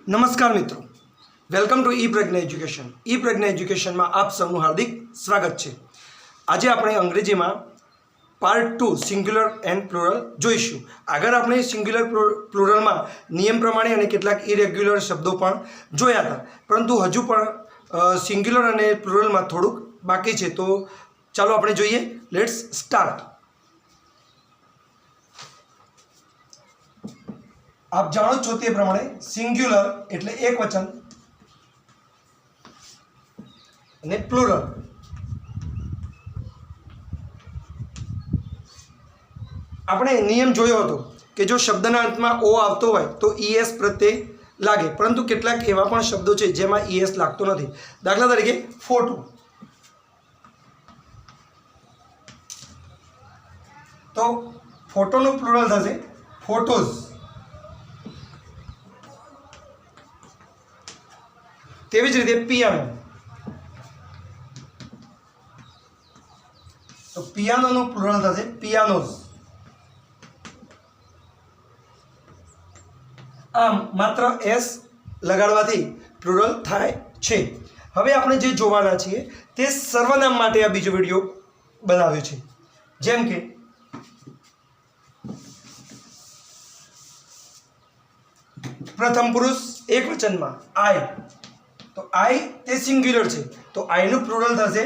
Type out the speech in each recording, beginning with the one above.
नमस्कार मित्रों, welcome to e Pragya education. E Pragya education में आप सबનું हार्दिक स्वागत है। आज આપણે અંગ્રેજીમાં પાર્ટ 2 સિંગ્યુલર એન્ડ પ્લુરલ જોઈશું। આગળ આપણે સિંગ્યુલર પ્લુરલમાં નિયમ પ્રમાણે અને કેટલાક ઇરેગ્યુલર શબ્દો પણ જોયા હતા, પરંતુ હજુ પણ સિંગ્યુલર અને પ્લુરલમાં થોડુંક બાકી છે। તો ચાલો આપણે જોઈએ। Let's start. आप जानो છો તે પ્રમાણે સિંગ્યુલર એટલે એક વચન અને પ્લુરલ આપણે નિયમ જોયો હતો કે જો શબ્દના અંતમાં ઓ આવતો હોય તો ઈએસ પ્રત્યય લાગે, પરંતુ કેટલાક એવા પણ શબ્દો છે જેમાં ઈએસ લાગતો નથી। દાખલા તરીકે ફોટો, તો ફોટોનું પ્લુરલ થશે ફોટોઝ। તેવી જ રીતે પિયાનો, તો પિયાનોનું પ્લુરલ થશે પિયાનોઝ। આમ માત્ર એસ લગાડવાથી પ્લુરલ થાય છે। હવે આપણે જે જોવાના છીએ તે સર્વનામ માટે આ બીજો વિડીયો બનાવ્યો છે। જેમ કે પ્રથમ પુરુષ એક વચનમાં આઈ, तो आई ते सिंग्युलर है तो आई नु प्लुरल थशे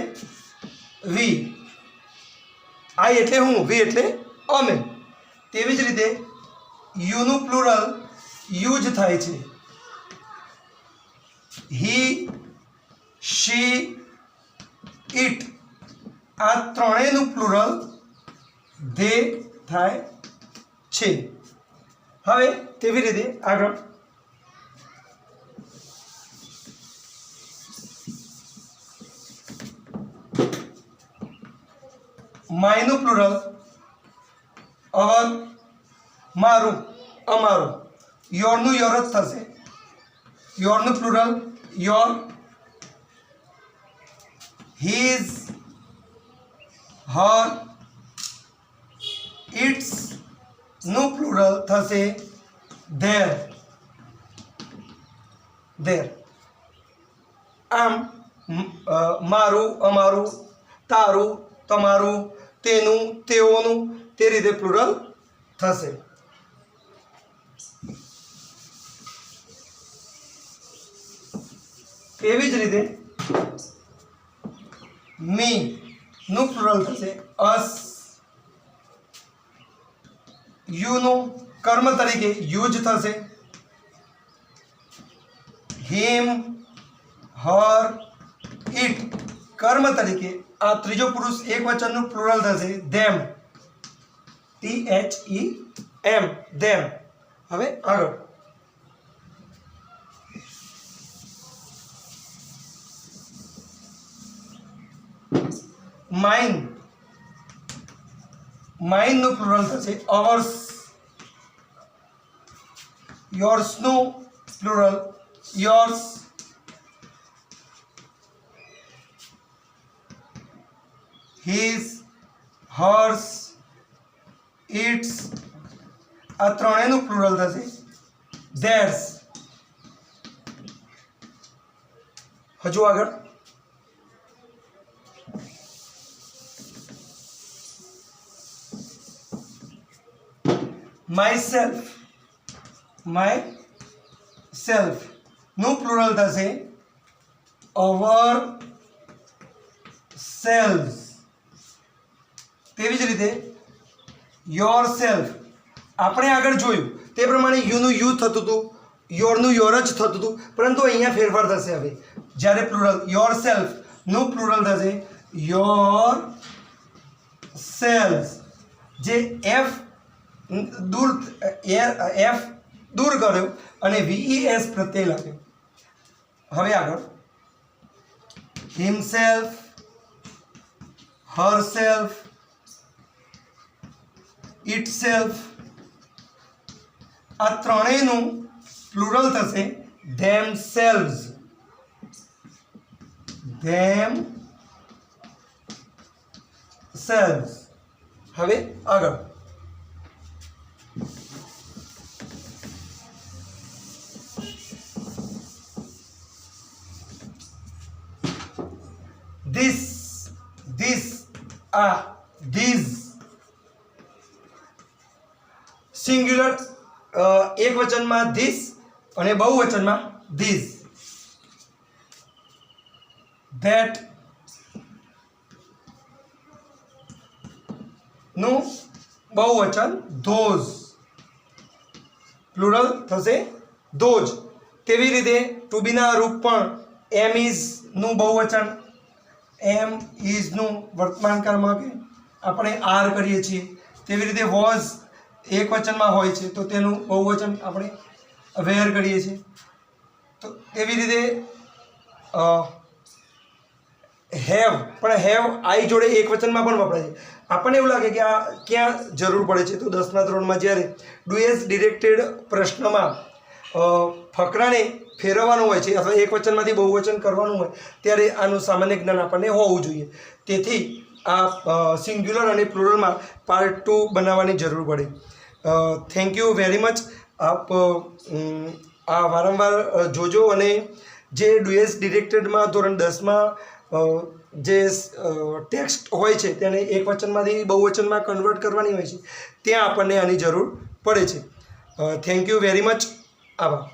वी। आई एटले हूँ, वी एटले अमे। तेवी ज रीते यू नु प्लुरल यूज थाय छे। ही, शी, इट आ त्रणेयनु प्लुरल दे थाय छे। हवे तेवी रीते आगळ मायनु प्लुरल अवर, मारू, अमारू। योरनु योरज थशे। योरनु plural your. His, her, its नु प्लुरल थशे देर, देर। आम मारू, अमारू, तारू, तमारू, तेनु, तेओनु ते रीते प्लुरल थशे। तेवी ज रीते मी नु प्लुरल थशे अस। यू नु कर्म तरीके यूज थशे। हिम, हर, इट कर्म तरीके आ त्रीजो पुरुष एक वचन नु प्लुरल थशे देम, THEM, देम। हवे आगळ माइन, माइन नु प्लुरल थशे अवर्स। योर्स नु plural yours. His, hers, its आ त्रणेयनु प्लुरल थशे theirs। हजू आगळ myself, myself नु प्लुरल थशे our selves। तेवी ज रीते योर सेल्फ આપણે આગળ જોયું તે પ્રમાણે યુનું યુ થતું હતું, યોરનું યોર જ થતું હતું, પરંતુ અહીંયા ફેરફાર થશે। હવે જ્યારે પ્લુરલ યોર સેલ્ફનું પ્લુરલ થશે યોર સેલ્સ। જે એફ દૂર કર્યો અને VES પ્રત્યય લાગ્યો। હવે આગળ હિમસેલ્ફ, હરસેલ્ફ, itself आ त्रणेयनु प्लुरल थशे themselves, themselves। हवे आगळ ધીસ આ ધીઝ. સિંગ્યુલર એક વચનમાં ધીસ અને બહુવચનમાં ધીઝ. ધેટ નું બહુવચન ધોઝ, પ્લુરલ થશે ધોઝ. તેવી રીતે ટુ બીના રૂપ પણ એમ ઇઝ નું બહુવચન, એમ ઇઝ નું વર્તમાન કાળમાં કે આપણે આર કરીએ છીએ. તેવી રીતે વોઝ એક વચનમાં હોય છે તો તેનું બહુવચન આપણે વેર કરીએ છીએ. તો તેવી રીતે હેવ પણ હેવ આઈ જોડે એક વચનમાં પણ વપરાય છે. આપણને એવું લાગે કે આ ક્યાં જરૂર પડે છે, તો 10મા ધોરણમાં જ્યારે ડુ એઝ ડિરેક્ટેડ પ્રશ્નમાં ફકરાને ફેરવવાનું હોય છે અથવા એક વચનમાંથી બહુવચન કરવાનું હોય ત્યારે આનું સામાન્ય જ્ઞાન આપણને હોવું જોઈએ. તેથી આ સિંગ્યુલર અને પ્લુરલમાં પાર્ટ 2 બનાવવાની જરૂર પડે. Thank you very much. આપ આ વારંવાર જોજો અને જે ડુ એઝ ડિરેક્ટેડમાં ધોરણ 10માં જે ટેક્સ્ટ હોય છે તેને એક વચનમાંથી બહુવચનમાં કન્વર્ટ કરવાની હોય છે ત્યાં આપણને આની જરૂર પડે છે. Thank you very much. આભાર.